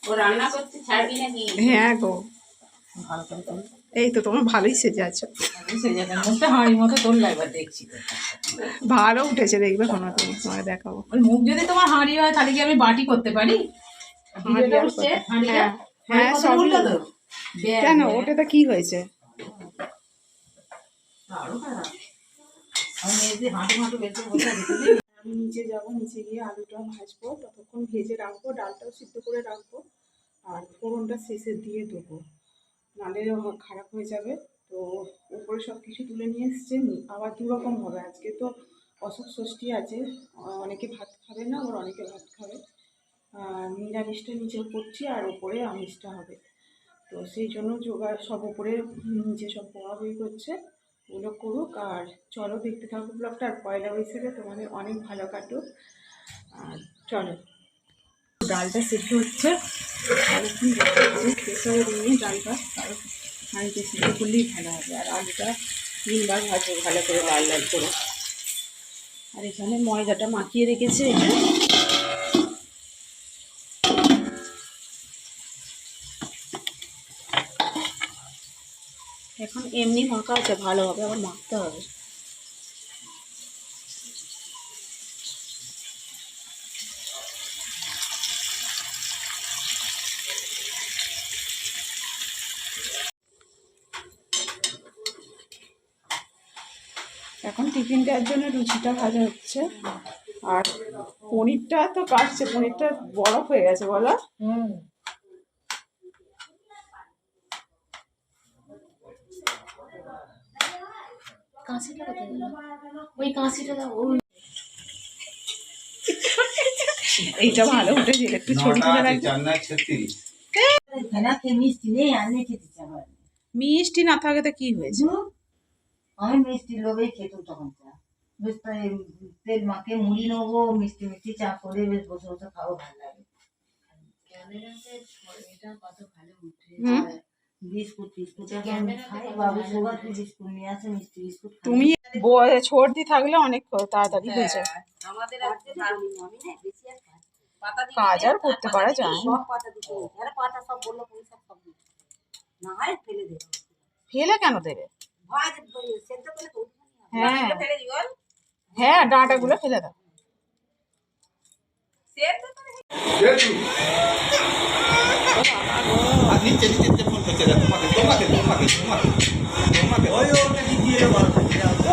ও রান্না করতে ছাড়বি নাকি? হ্যাঁ গো, ভালো করে তোল। এই তো তোমার ভালোই সেজে আছো। সেজে গেল মুখটা হাঁড়ির মতো তোল, একবার দেখছি তো। ভালো উঠেছে, দেখবে কোনো তুমি, তোমাকে দেখাবো। ওই মুখ যদি তোমার হাঁড়ি হয় তাহলে কি আমি বাটি করতে পারি? হাঁড়ি আর উঠছে কত? হাঁড়িটা? হ্যাঁ হ্যাঁ, কত সবই উঠলো তো? কেন, ওটাতে কি হয়েছে? আরো খারাপ। আমি মেয়েদের হাঁটু হাঁটু বেঁচে বসে দিতে। আমি নিচে যাবো, নিচে গিয়ে আলুটা ভাজবো, ততক্ষণ ভেজে রাখবো, ডালটাও সিদ্ধ করে রাখবো, আর ফোড়নটা শেষে দিয়ে দেবো, নাহলে খারাপ হয়ে যাবে। তো উপরে সব কিছু তুলে নিয়ে এসছে, আবার দুরকম হবে আজকে তো। অশোক ষষ্ঠী আছে, অনেকে ভাত খাবে না, আবার অনেকে ভাত খাবে। নিরামিষটা নিচে করছি আর ওপরে আমিষটা হবে। তো সেই জন্য জোগাড় সব উপরে নিচে সব পোড়াবই করছে, ওগুলো করুক। আর চলো দেখতে থাকো ব্লগটা, আর পয়লা বৈশাখে তোমাদের অনেক ভালো কাটুক। আর চলো, ডালটা সিদ্ধ হচ্ছে, অনেকক্ষণ প্রেসারে নিয়ে ডালটা আরও হাঁড়িতে সিদ্ধ করলেই ভালো হবে। আর আলুটা 3বার ভাজবো ভালো করে, লাল লাল করে। আর এখানে ময়দাটা মাখিয়ে রেখেছে, এটা এখন এমনি মাখা আছে, ভালো হবে, আবার মাখতে হবে। এখন টিফিনটার জন্য লুচিটা ভাজা হচ্ছে, আর পনিরটা তো কাটছে, পনিরটা বরফ হয়ে গেছে বলো। কাঁচিটা কোথায় গেল? ওই কাঁচিটা দাও। এইটা ভালো উঠেছে, একটু ছড়ি তুলে রাখবে। মিষ্টি নেই, আনলে খেতে চাই। মিষ্টি না থাকে তো কি হয়েছে? আমি মিষ্টি লোভে খেতুম তখন চা। বেশ তেল মাখে মুড়ি নেবো, মিষ্টি মিষ্টি চা করে বেশ বসে বসে খাবো, ভালো লাগে। কত ভালো উঠে। বিস্কুট টিস্কুট খাই, বাবু সবার বিস্কুট নিয়ে আসে, মিষ্টি বিস্কুট। তুমি সর্দি থাকলে অনেক তাড়াতাড়ি হয়ে যায়। আমাদের কাজ আর করতে পারা যায় না। সব পাতা দিতে হয়েছে, আরে পাতা সব বললো সব সব না হয় ফেলে দেবে। ফেলে কেন দেবে? ভাজ সেদ্ধ করে তো হ্যাঁ ফেলে দিও। হ্যাঁ, ডাঁটাগুলো ফেলে দাও। সেদ্ধ করে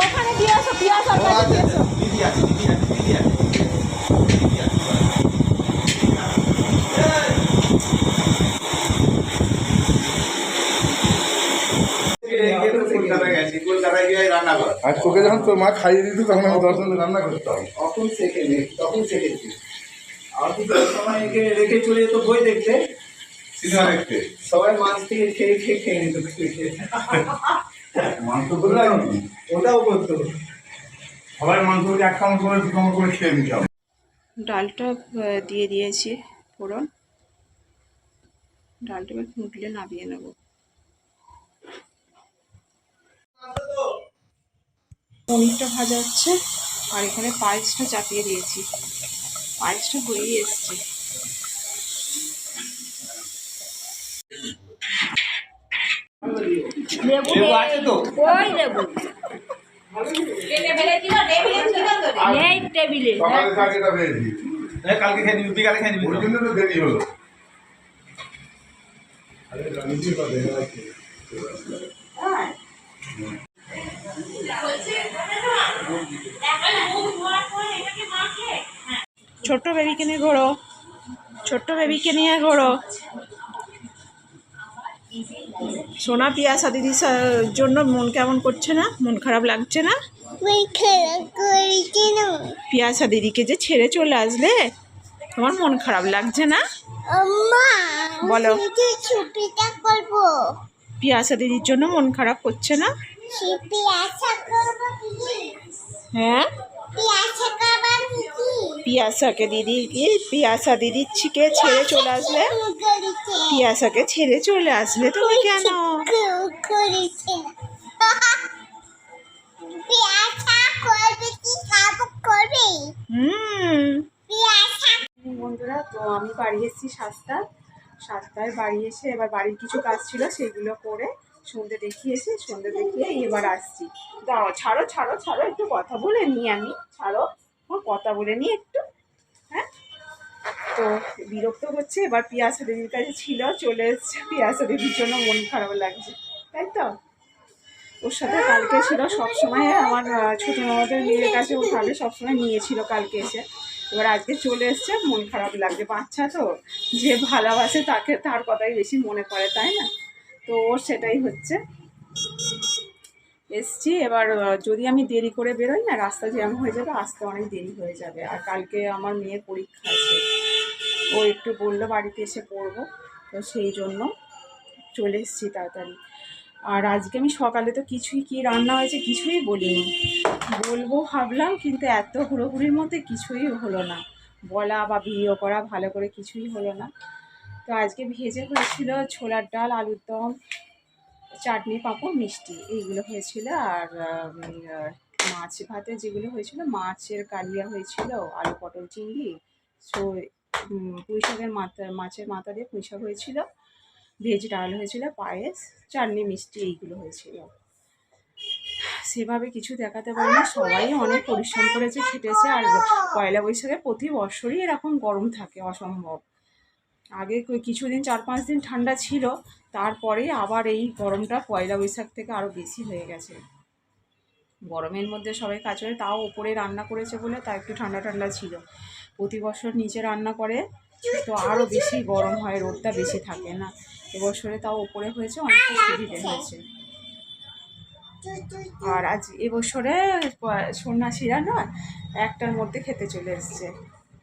ওখানে দিয়ে আসো, পেঁয়াজ আর কাঁচা দিয়ে আসো। আর তোকে যখন তোর মা খাইয়ে দিত তখন আমি 10 জনের রান্না করতাম। তখন শিখেছি। আর কি সময় রেখে চলে যেত বই দেখতে, সিনেমা দেখতে সবাই মাছ থেকে খেয়ে নিত। মাংস করলে ওটাও করতো। সবাই মাংস এক চামচ করে 2 চামচ করে খেয়ে নিতাম। ডালটা দিয়ে দিয়েছি ফোড়ন, ডালটা এবার ফুটলে নামিয়ে নেবো। পনিরটা ভাজা হচ্ছে, আর এখানে পায়েসটা চাপিয়ে দিয়েছি, পায়েসটা হয়েই এসছে। লেবু আছে তো? ওই লেবু এই টেবিলে সকালে শাকেটা পেয়েছি, কালকে খেয়ে নিবি, বিকালে খেয়ে নিবি। ওই জন্য তো দেরি হলো। ছোট্ট বেবিকে নিয়ে ঘোরো, ছোট্ট বেবিকে নিয়ে ঘোরো। সোনা পিয়াসা দিদির জন্য মন কেমন করছে না? মন খারাপ লাগছে না? পিয়াসা দিদিকে যে ছেড়ে চলে আসলে তোমার মন খারাপ লাগছে না? বলো, পিয়াসা দিদির জন্য মন খারাপ করছে না? হ্যাঁ, পিয়াসাকে দিদিকে, পিয়াসা দিদির কে ছেড়ে চলে আসলে, পিয়াসাকে ছেড়ে চলে আসলে তুমি কেন? বন্ধুরা, তো আমি বাড়ি এসেছি 7টা, 7টায় বাড়ি এসে এবার বাড়ির কিছু কাজ ছিল সেইগুলো করে সন্ধ্যে দেখিয়েছি, সন্ধ্যে দেখিয়ে এবার আসছি। দাও ছাড়ো ছাড়ো ছাড়ো, একটু কথা বলে নিই আমি, ছাড়ো আমার কথা বলে নিই একটু। হ্যাঁ, তো বিরক্ত হচ্ছে। এবার পিয়াসা দেবীর কাছে ছিল, চলে এসছে। পিয়াসা দেবীর জন্য মন খারাপ লাগছে, তাই তো। ওর সাথে কালকে ছিল সবসময় আমার ছোটো ননদের মেয়ের কাছে, ও থাকে সবসময় নিয়েছিল কালকে এসে। এবার আজকে চলে এসছে, মন খারাপ লাগছে। বাচ্চা তো, যে ভালোবাসে তাকে তার কথাই বেশি মনে পড়ে, তাই না? তো ওর সেটাই হচ্ছে। এসছি এবার, যদি আমি দেরি করে বেরোই না, রাস্তা জ্যাম হয়ে যাবে, আসতে অনেক দেরি হয়ে যাবে। আর কালকে আমার মেয়ের পরীক্ষা আছে, ও একটু বললো বাড়িতে এসে পড়বো, তো সেই জন্য চলে এসেছি তাড়াতাড়ি। আর আজকে আমি সকালে তো কিছুই, কি রান্না হয়েছে কিছুই বলিনি, বলবো ভাবলাম, কিন্তু এত হুড়োহুড়ির মধ্যে কিছুই হলো না, বলা বা ভিডিও করা ভালো করে কিছুই হলো না। তো আজকে ভেজে হয়েছিল ছোলার ডাল, আলুর দম, চাটনি, পাঁপড়, মিষ্টি, এইগুলো হয়েছিল। আর মাছ ভাতে যেগুলো হয়েছিল, মাছের কালিয়া হয়েছিল, আলু পটল চিংড়ি, পুঁই শাকের মাছের মাথা দিয়ে পুঁই শাক হয়েছিল, ভেজ ডাল হয়েছিল, পায়েস, চাটনি, মিষ্টি, এইগুলো হয়েছিল। সেভাবে কিছু দেখাতে পারিনি, সবাই অনেক পরিশ্রম করেছে, খেটেছে। আর পয়লা বৈশাখে প্রতি বছরই এরকম গরম থাকে, অসম্ভব। আগে কিছুদিন 4-5 দিন ঠান্ডা ছিল, তারপরে আবার এই গরমটা পয়লা বৈশাখ থেকে আরও বেশি হয়ে গেছে। গরমের মধ্যে সবাই কাজ করে, তাও ওপরে রান্না করেছে বলে তা একটু ঠান্ডা ঠান্ডা ছিল। প্রতি বছর নিচে রান্না করে তো আরও বেশি গরম হয়, রোদটা বেশি থাকে না। এবছরে তাও ওপরে হয়েছে, অনেকটা সুবিধে হয়েছে। আর আজ এবছরে সন্ন্যাসীরা না 1টার মধ্যে খেতে চলে এসছে।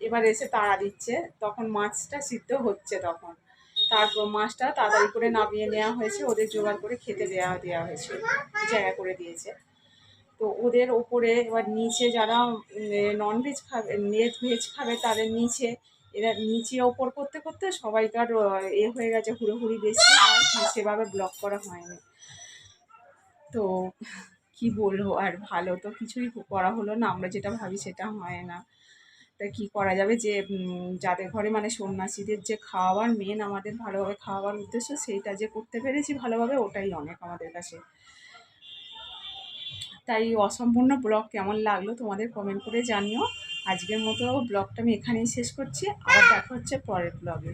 এবার এসে তাড়া দিচ্ছে, তখন মাছটা সিদ্ধ হচ্ছে, তখন তারপর মাছটা তাড়াতাড়ি করে নামিয়ে নেওয়া হয়েছে, ওদের জোগাড় করে খেতে দেওয়া হয়েছে, জায়গা করে দিয়েছে। তো ওদের ওপরে এবার নিচে যারা ননভেজ খাবে, ভেজ খাবে, তাদের নিচে, এরা নিচে ওপর করতে করতে সবাইকার হয়ে গেছে, হুড়োহুড়ি বেশি, আর সেভাবে ব্লক করা হয়নি। তো কি বলবো, আর ভালো তো কিছুই করা হলো না, আমরা যেটা ভাবি সেটা হয় না। তা কি করা যাবে, যে যাদের ঘরে মানে সন্ন্যাসীদের যে খাওয়াবার মেন, আমাদের ভালোভাবে খাওয়াবার উদ্দেশ্য, সেইটা যে করতে পেরেছি ভালোভাবে, ওটাই অনেক আমাদের কাছে। তাই অসম্পূর্ণ ব্লগ কেমন লাগলো তোমাদের কমেন্ট করে জানিও। আজকের মতো ব্লগটা আমি এখানেই শেষ করছি, আবার দেখা হচ্ছে পরের ব্লগে।